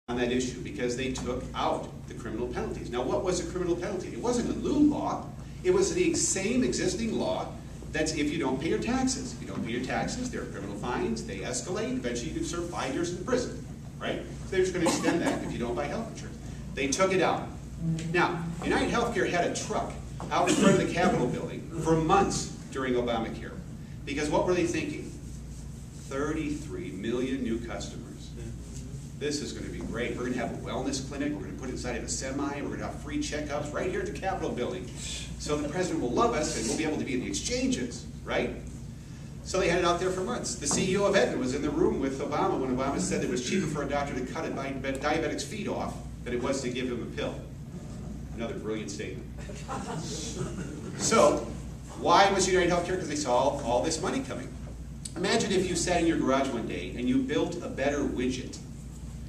on that issue because they took out the criminal penalties. Now, what was a criminal penalty? It wasn't a new law. It was the same existing law that's if you don't pay your taxes. If you don't pay your taxes, there are criminal fines, they escalate, eventually you can serve 5 years in prison, right? So they're just going to extend that if you don't buy health insurance. They took it out. Now, United Healthcare had a truck out in front of the Capitol building for months during Obamacare. Because what were they thinking? 33 million new customers. This is going to be great. We're going to have a wellness clinic. We're going to put it inside of a semi. We're going to have free checkups right here at the Capitol building. So the president will love us and we'll be able to be in the exchanges, right? So they had it out there for months. The CEO of Aetna was in the room with Obama when Obama said it was cheaper for a doctor to cut a diabetic's feet off than it was to give him a pill. Another brilliant statement. So, why was United Healthcare? Because they saw all this money coming. Imagine if you sat in your garage one day and you built a better widget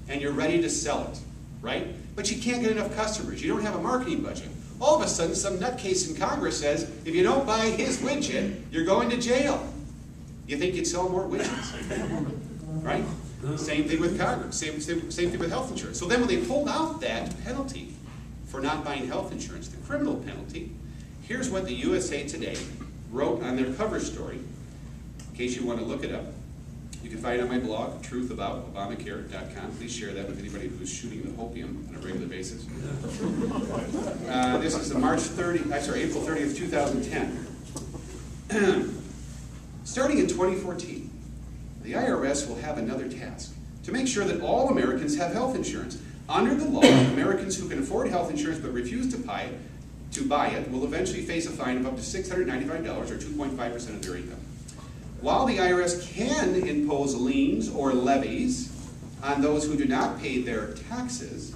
and you're ready to sell it, right? But you can't get enough customers. You don't have a marketing budget. All of a sudden, some nutcase in Congress says, if you don't buy his widget, you're going to jail. You think you'd sell more widgets, right? Same thing with Congress. Same thing with health insurance. So then when they pulled out that penalty for not buying health insurance, the criminal penalty, here's what the USA Today wrote on their cover story. In case you want to look it up, you can find it on my blog, truthaboutobamacare.com. Please share that with anybody who's shooting the hopium on a regular basis. This is the April 30th, 2010. Starting in 2014, the IRS will have another task to make sure that all Americans have health insurance. Under the law, Americans who can afford health insurance but refuse to buy it will eventually face a fine of up to $695 or 2.5% of their income. While the IRS can impose liens or levies on those who do not pay their taxes,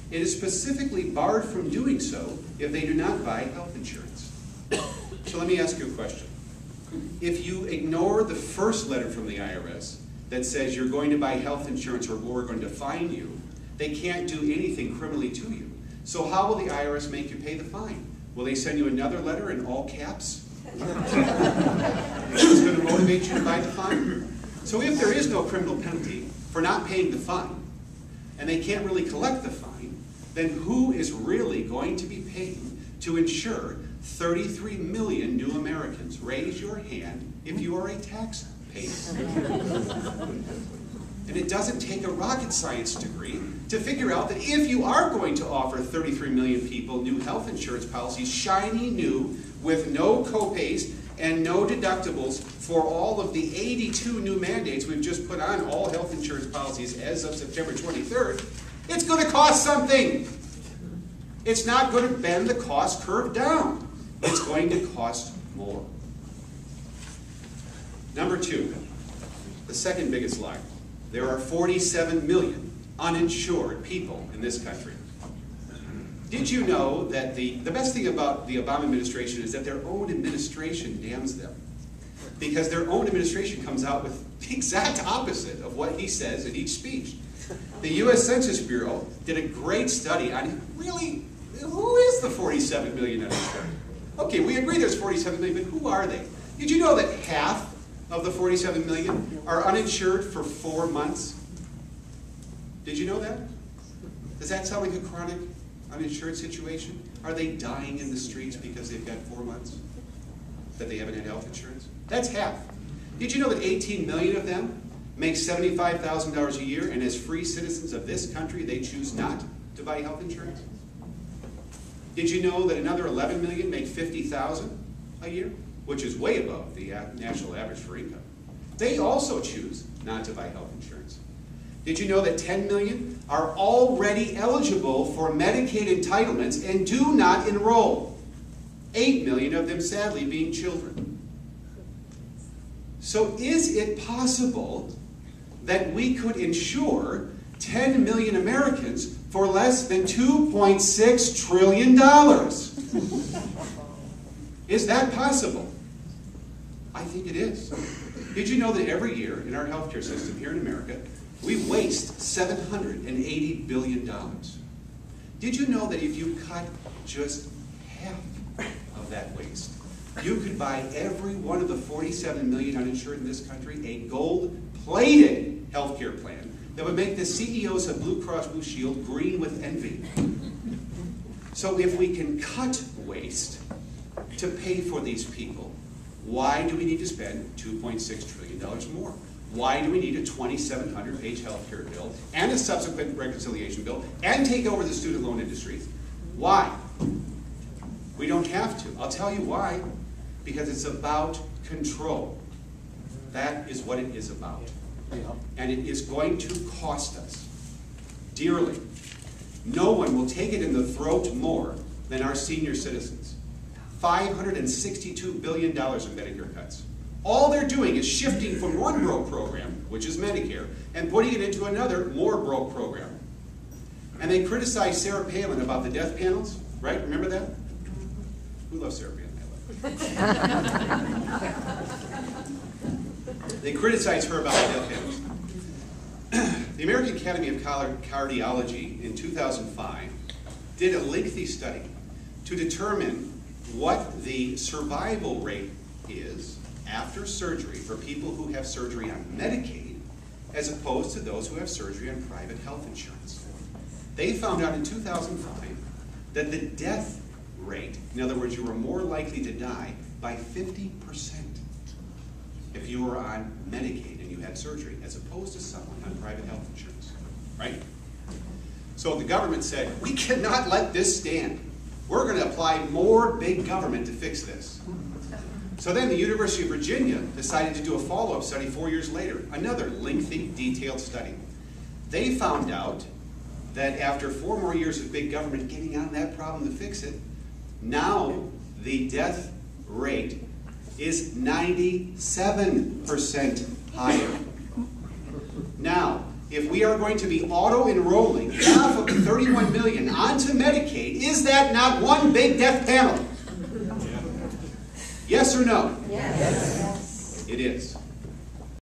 it is specifically barred from doing so if they do not buy health insurance. So let me ask you a question. If you ignore the first letter from the IRS that says you're going to buy health insurance or we're going to fine you, they can't do anything criminally to you. So how will the IRS make you pay the fine? Will they send you another letter in all caps? It's going to motivate you to buy the fine? So if there is no criminal penalty for not paying the fine, and they can't really collect the fine, then who is really going to be paying to insure 33 million new Americans? Raise your hand if you are a taxpayer. And it doesn't take a rocket science degree to figure out that if you are going to offer 33 million people new health insurance policies, shiny new, with no copays and no deductibles for all of the 82 new mandates we've just put on all health insurance policies as of September 23rd, it's going to cost something. It's not going to bend the cost curve down. It's going to cost more. Number two, the second biggest lie. There are 47 million uninsured people in this country. Did you know that the best thing about the Obama administration is that their own administration damns them? Because their own administration comes out with the exact opposite of what he says in each speech. The U.S. Census Bureau did a great study on really, who is the 47 million uninsured? Okay, we agree there's 47 million, but who are they? Did you know that half of the 47 million are uninsured for 4 months? Did you know that? Does that sound like a chronic uninsured situation? Are they dying in the streets because they've got 4 months that they haven't had health insurance? That's half. Did you know that 18 million of them make $75,000 a year, and as free citizens of this country, they choose not to buy health insurance? Did you know that another 11 million make $50,000 a year, which is way above the national average for income? They also choose not to buy health insurance. Did you know that 10 million are already eligible for Medicaid entitlements and do not enroll? 8 million of them, sadly, being children. So is it possible that we could insure 10 million Americans for less than $2.6 trillion? Is that possible? I think it is. Did you know that every year in our healthcare system here in America, we waste $780 billion? Did you know that if you cut just half of that waste, you could buy every one of the 47 million uninsured in this country a gold-plated healthcare plan that would make the CEOs of Blue Cross Blue Shield green with envy. So if we can cut waste to pay for these people, why do we need to spend $2.6 trillion more? Why do we need a 2,700-page health care bill and a subsequent reconciliation bill and take over the student loan industry? Why? We don't have to. I'll tell you why. Because it's about control. That is what it is about. And it is going to cost us dearly. No one will take it in the throat more than our senior citizens. $562 billion in Medicare cuts. All they're doing is shifting from one broke program, which is Medicare, and putting it into another, more broke program. And they criticize Sarah Palin about the death panels, right? Remember that? Who loves Sarah Palin? They criticize her about the death panels. The American Academy of Cardiology in 2005 did a lengthy study to determine what the survival rate is after surgery for people who have surgery on Medicaid as opposed to those who have surgery on private health insurance. They found out in 2005 that the death rate, in other words, you were more likely to die by 50% if you were on Medicaid and you had surgery as opposed to someone on private health insurance, right? So the government said, we cannot let this stand. We're going to apply more big government to fix this. So then the University of Virginia decided to do a follow-up study 4 years later, another lengthy, detailed study. They found out that after 4 more years of big government getting on that problem to fix it, now the death rate is 97% higher. Now, if we are going to be auto-enrolling half of the 31 million onto Medicaid, is that not one big death panel? Yes or no? Yes. It is.